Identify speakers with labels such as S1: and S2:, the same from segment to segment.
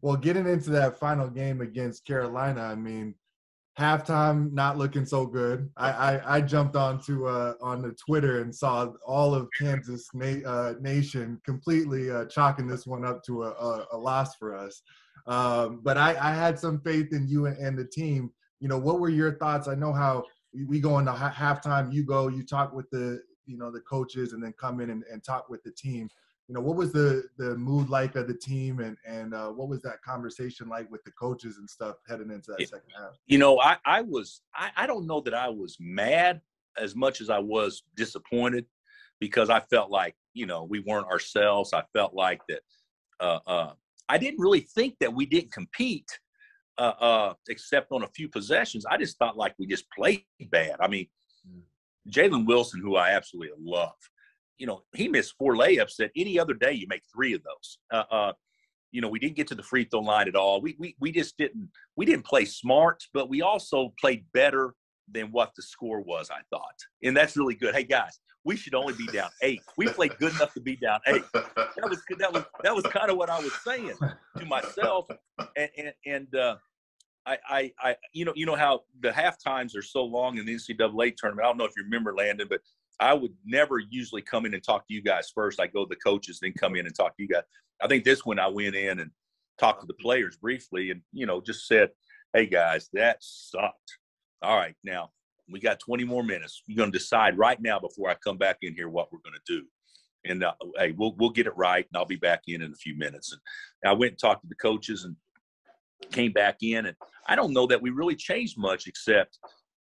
S1: Well, getting into that final game against Carolina, I mean, halftime not looking so good. I jumped on the Twitter and saw all of Kansas Nation completely chalking this one up to a loss for us. But I had some faith in you and the team. You know, what were your thoughts? I know how we go into halftime. You talk with the coaches, and then come in and talk with the team. You know, what was the mood like of the team, and what was that conversation like with the coaches and stuff heading into that second half?
S2: You know, I don't know that I was mad as much as I was disappointed, because I felt like, you know, we weren't ourselves. I felt like that I didn't really think that we didn't compete except on a few possessions. I just felt like we just played bad. I mean, Jalen Wilson, who I absolutely love, you know, he missed 4 layups that any other day you make 3 of those. You know, we didn't get to the free throw line at all. We just didn't play smart, but we also played better than what the score was, I thought. And that's really good. Hey guys, we should only be down 8. We played good enough to be down 8. That was kind of what I was saying to myself. And I you know how the half times are so long in the NCAA tournament. I don't know if you remember, Landon, but I would never usually come in and talk to you guys first. I go to the coaches, then come in and talk to you guys. I think this one I went in and talked to the players briefly and, you know, just said, hey, guys, that sucked. All right, now we got 20 more minutes. You're going to decide right now before I come back in here what we're going to do. And, hey, we'll get it right, and I'll be back in a few minutes. And I went and talked to the coaches and came back in. And I don't know that we really changed much, except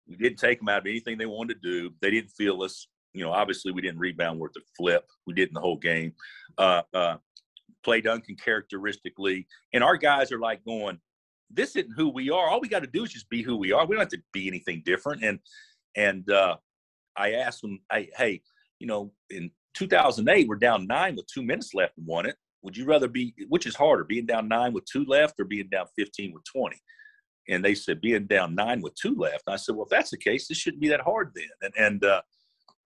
S2: we didn't take them out of anything they wanted to do. They didn't feel us. You know, obviously we didn't rebound worth a flip. We did in the whole game. Played uncharacteristically. And our guys are like going, this isn't who we are. All we got to do is just be who we are. We don't have to be anything different. And I asked them, hey, you know, in 2008, we're down 9 with 2 minutes left and won it. Would you rather be, which is harder, being down 9 with 2 left or being down 15 with 20? And they said, being down 9 with 2 left. And I said, well, if that's the case, this shouldn't be that hard then. And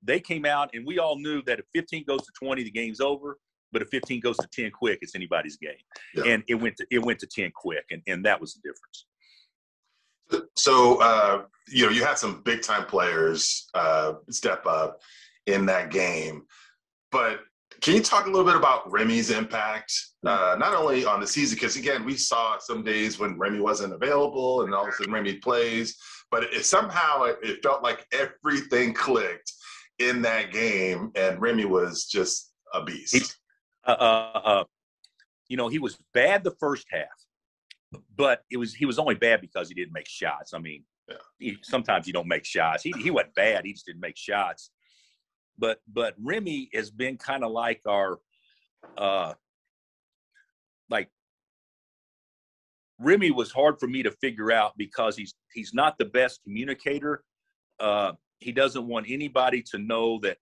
S2: they came out, and we all knew that if 15 goes to 20, the game's over. But if 15 goes to 10 quick, it's anybody's game. Yeah. And it went to 10 quick, and that was the difference.
S3: So, you know, you had some big-time players step up in that game. But can you talk a little bit about Remy's impact, not only on the season, because, again, we saw some days when Remy wasn't available and all of a sudden Remy plays, but somehow it felt like everything clicked in that game, and Remy was just a beast.
S2: You know, he was bad the first half, but he was only bad because he didn't make shots. I mean, sometimes you don't make shots. He wasn't bad. He just didn't make shots. But Remy has been kind of like our Remy was hard for me to figure out because he's not the best communicator. He doesn't want anybody to know that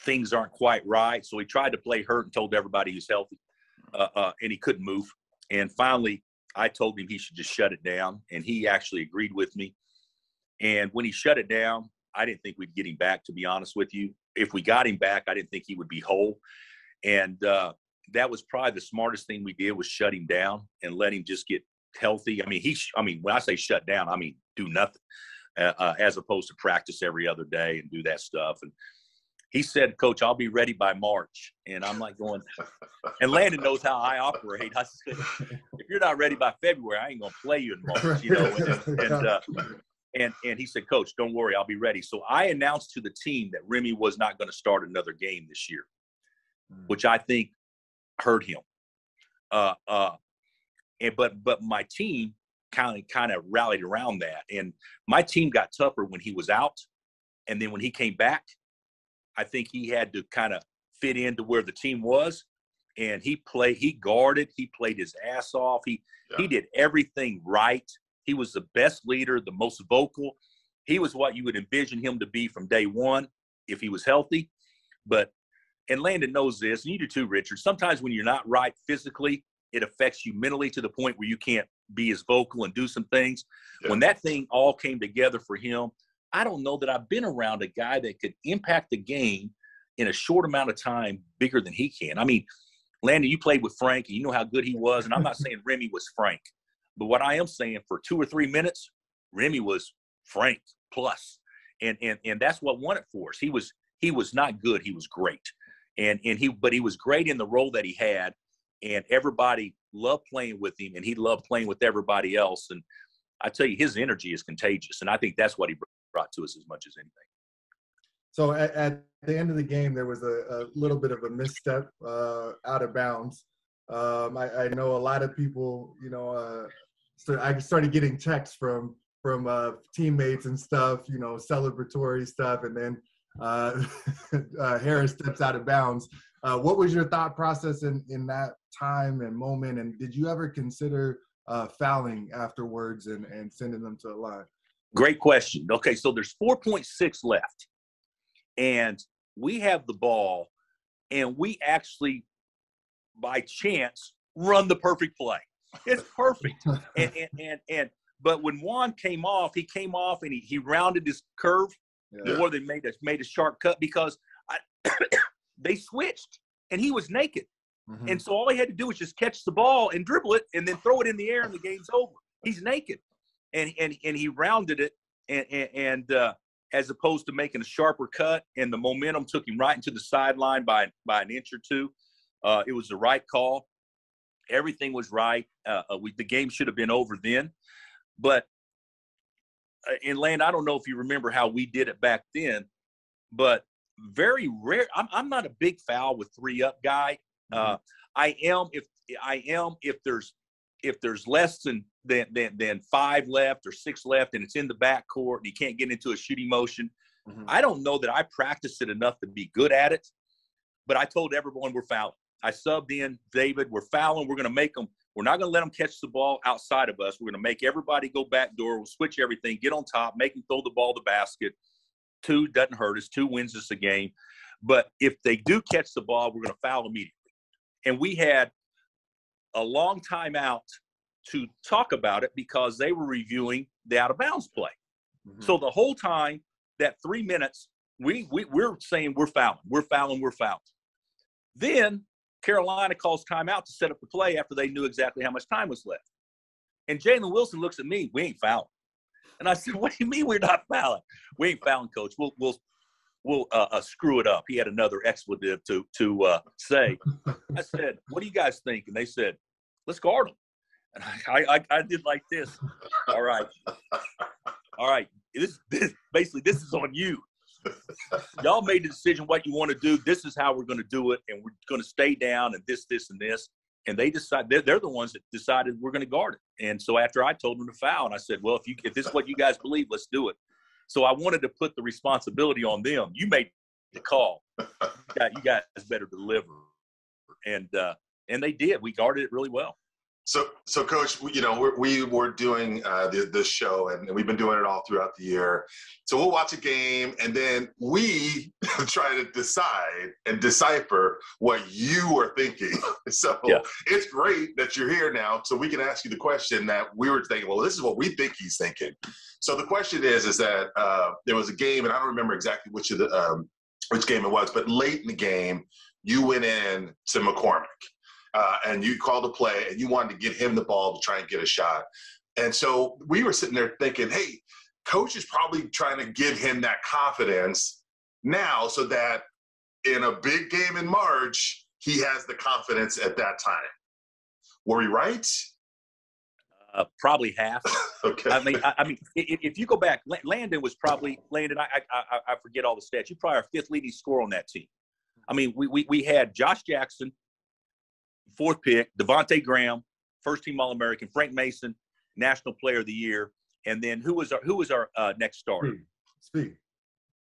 S2: things aren't quite right. So he tried to play hurt and told everybody he's healthy, and he couldn't move. And finally, I told him he should just shut it down, and he actually agreed with me. And when he shut it down, I didn't think we'd get him back, to be honest with you. If we got him back, I didn't think he would be whole. And that was probably the smartest thing we did, was shut him down and let him just get healthy. I mean, when I say shut down, I mean do nothing, as opposed to practice every other day and do that stuff. And he said, Coach, I'll be ready by March. And I'm like going, and Landon knows how I operate. I said, if you're not ready by February, I ain't going to play you in March, you know. And he said, Coach, don't worry, I'll be ready. So I announced to the team that Remy was not going to start another game this year, which I think hurt him. But my team kind of rallied around that. And my team got tougher when he was out. And then when he came back, I think he had to kind of fit into where the team was. And he guarded, he played his ass off. He did everything right. He was the best leader, the most vocal. He was what you would envision him to be from day one if he was healthy. And Landon knows this, and you do too, Richard. Sometimes when you're not right physically, it affects you mentally to the point where you can't be as vocal and do some things. Yeah. When that thing all came together for him, I don't know that I've been around a guy that could impact the game in a short amount of time bigger than he can. I mean, Landon, you played with Frank, and you know how good he was. And I'm not saying Remy was Frank. But what I am saying, for 2 or 3 minutes, Remy was Frank plus. And that's what won it for us. He was not good. He was great. But he was great in the role that he had. And everybody loved playing with him, and he loved playing with everybody else. And I tell you, his energy is contagious. And I think that's what he brought to us as much as anything.
S1: So at the end of the game, there was a little bit of a misstep out of bounds. I know a lot of people, so I started getting texts from teammates and stuff, celebratory stuff, and then Harris steps out of bounds. What was your thought process in that time and moment, and did you ever consider fouling afterwards and sending them to the line?
S2: Great question. Okay, so there's 4.6 left, and we have the ball, and we actually, by chance, run the perfect play. It's perfect. But when Juan came off, and he rounded his curve more than made a sharp cut, because they switched, and he was naked. Mm-hmm. And so all he had to do was just catch the ball and dribble it and then throw it in the air, and the game's over. He's naked. And he rounded it, and as opposed to making a sharper cut, and the momentum took him right into the sideline by an inch or two. It was the right call. Everything was right. The game should have been over then. But in Land, I don't know if you remember how we did it back then, but very rare. I'm not a big foul with 3-up guy. I am if there's less than 5 left or 6 left, and it's in the backcourt and you can't get into a shooting motion. Mm-hmm. I don't know that I practiced it enough to be good at it, but I told everyone we're fouling. I subbed in David. We're fouling. We're going to make them. We're not going to let them catch the ball outside of us. We're going to make everybody go back door. We'll switch everything, get on top, make them throw the ball to the basket. 2 doesn't hurt us. 2 wins us a game. But if they do catch the ball, we're going to foul immediately. And we had a long time out to talk about it because they were reviewing the out-of-bounds play. Mm-hmm. So the whole time, that 3 minutes, we're saying we're fouling. We're fouling. We're fouling. Then Carolina calls timeout to set up the play after they knew exactly how much time was left. And Jalen Wilson looks at me, we ain't fouling. And I said, what do you mean we're not fouling? We ain't fouling, coach. We'll screw it up. He had another expletive to say. I said, what do you guys think? And they said, let's guard them. And I did like this. All right. This is on you. Y'all made the decision what you want to do. This is how we're going to do it, and we're going to stay down and this, and this. And they decide they're the ones that decided we're going to guard it. And so after I told them to foul, and I said, well, if this is what you guys believe, let's do it. So I wanted to put the responsibility on them. You made the call. You guys better deliver. And they did. We guarded it really well.
S3: So Coach, we were doing this show, and we've been doing it all throughout the year. So we'll watch a game, and then we try to decide and decipher what you are thinking. So It's great that you're here now, so we can ask you the question that we were thinking. Well, this is what we think he's thinking. So the question is that there was a game, and I don't remember exactly which game it was, but late in the game, you went in to McCormick. And you called a play, and you wanted to get him the ball to try and get a shot. And so we were sitting there thinking, hey, coach is probably trying to give him that confidence now so that in a big game in March, he has the confidence at that time. Were we right?
S2: Probably half.
S3: Okay.
S2: I mean, if you go back, Landon was probably – Landon, I forget all the stats. You're probably our 5th leading scorer on that team. I mean, we had Josh Jackson, 4th pick, Devontae Graham, first-team All-American, Frank Mason, National Player of the Year, and then who was our next starter?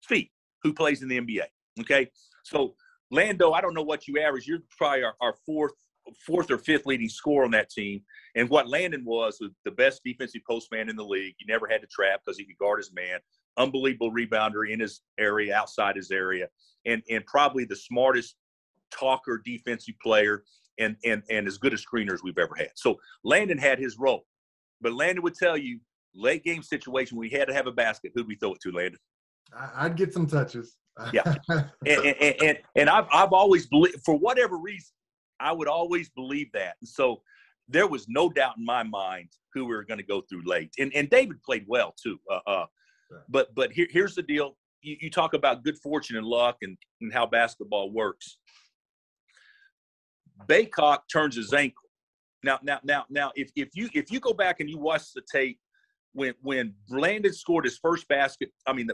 S2: Speed, who plays in the NBA. Okay, so Lando, I don't know what you average. You're probably our fourth or 5th leading scorer on that team. And what Landon was the best defensive postman in the league. You never had to trap because he could guard his man. Unbelievable rebounder in his area, outside his area, and probably the smartest talker defensive player. And as good a screeners we've ever had. So Landon had his role. But Landon would tell you, late game situation, we had to have a basket. Who'd we throw it to, Landon?
S1: I'd get some touches.
S2: Yeah. And I've always believed, for whatever reason, I would always believe that. And so there was no doubt in my mind who we were going to go through late. And David played well too. But here's the deal. You talk about good fortune and luck and how basketball works. Baycock turns his ankle. Now, if you go back and you watch the tape when Landon scored his first basket, I mean,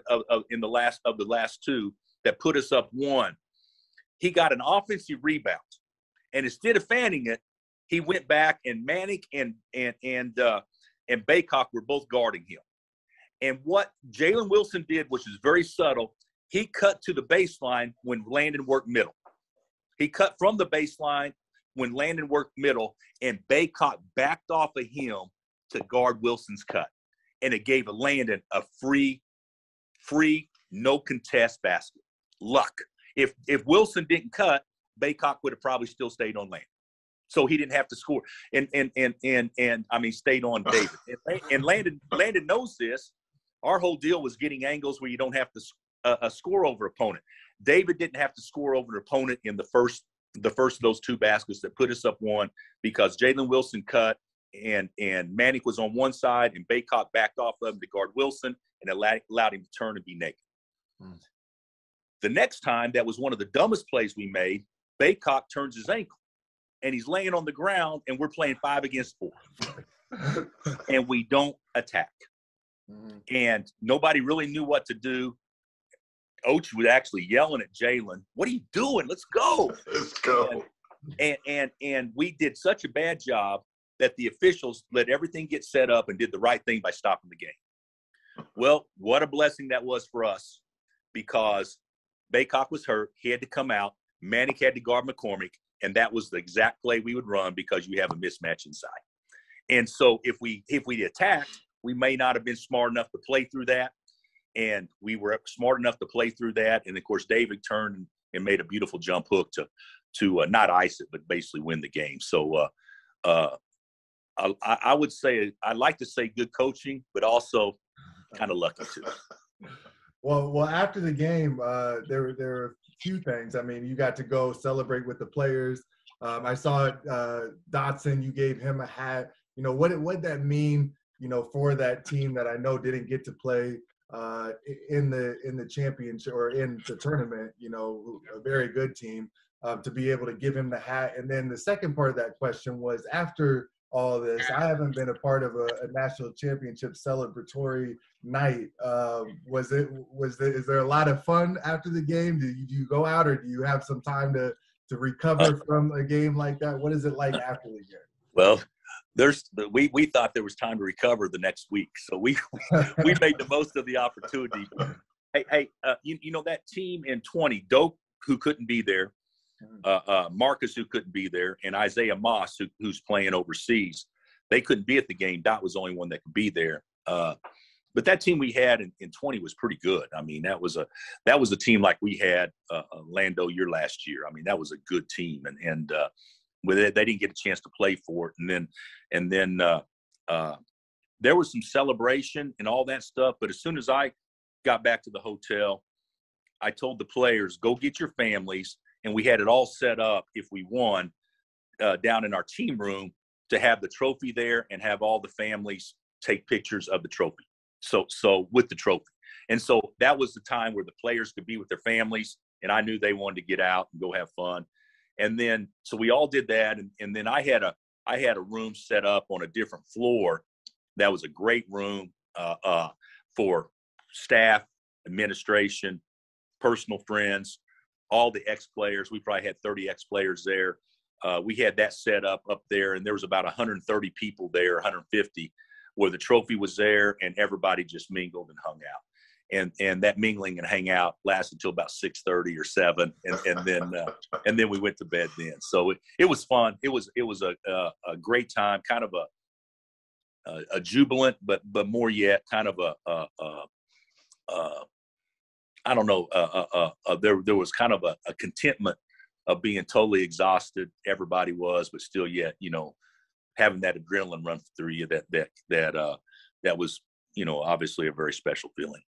S2: in the last two that put us up 1, he got an offensive rebound, and instead of fanning it, he went back and Manick and Baycock were both guarding him. And what Jalen Wilson did, which is very subtle, he cut to the baseline when Landon worked middle. He cut from the baseline when Landon worked middle, and Baycock backed off of him to guard Wilson's cut. And it gave Landon a free, no contest basket. Luck. If Wilson didn't cut, Baycock would have probably still stayed on Landon. So he didn't have to score. And I mean, stayed on David. And Landon knows this. Our whole deal was getting angles where you don't have to score over opponent. David didn't have to score over an opponent in the first of those 2 baskets that put us up 1 because Jalen Wilson cut and Manick was on one side and Baycock backed off of him to guard Wilson and allowed him to turn and be naked. The next time, that was one of the dumbest plays we made. Baycock turns his ankle and he's laying on the ground and we're playing 5 against 4 and we don't attack. And nobody really knew what to do. Ochi was actually yelling at Jalen, "What are you doing? Let's go.
S3: Let's go."
S2: And we did such a bad job that the officials let everything get set up and did the right thing by stopping the game. Well, what a blessing that was for us because Baycock was hurt. He had to come out. Manick had to guard McCormick, and that was the exact play we would run because you have a mismatch inside. And so if we attacked, we may not have been smart enough to play through that. And we were smart enough to play through that. And, of course, David turned and made a beautiful jump hook to not ice it, but basically win the game. So I would say – I like to say good coaching, but also kind of lucky too.
S1: Well, after the game, there were a few things. I mean, you got to go celebrate with the players. I saw Dotson, you gave him a hat. You know, what did that mean, you know, for that team that I know didn't get to play in the championship or in the tournament, you know, a very good team, to be able to give him the hat. And then the second part of that question was, after all this, I haven't been a part of a national championship celebratory night. Is there a lot of fun after the game? Do you go out, or do you have some time to recover from a game like that? What is it like after the game?
S2: Well, we thought there was time to recover the next week, so we made the most of the opportunity. Hey, you know that team in 20, Doak, who couldn't be there, Marcus, who couldn't be there, and Isaiah Moss, who's playing overseas, they couldn't be at the game. Dot was the only one that could be there. But that team we had in 20 was pretty good. I mean, that was a team like we had Lando year last year. I mean, that was a good team, and with it, they didn't get a chance to play for it. And then there was some celebration and all that stuff. But as soon as I got back to the hotel, I told the players, go get your families. And we had it all set up, if we won, down in our team room, to have the trophy there and have all the families take pictures of the trophy. So with the trophy. And so that was the time where the players could be with their families. And I knew they wanted to get out and go have fun. And then, so we all did that. And then I had a room set up on a different floor. That was a great room for staff, administration, personal friends, all the ex-players. We probably had 30 ex-players there. We had that set up there, and there was about 130 people there, 150, where the trophy was there, and everybody just mingled and hung out. And that mingling and hang out lasted until about 6:30 or 7, and then we went to bed then. So it was fun. It was a great time, kind of a jubilant, but more yet, kind of I don't know. There was kind of a contentment of being totally exhausted. Everybody was, but still yet, you know, having that adrenaline run through you. That was, you know, obviously a very special feeling.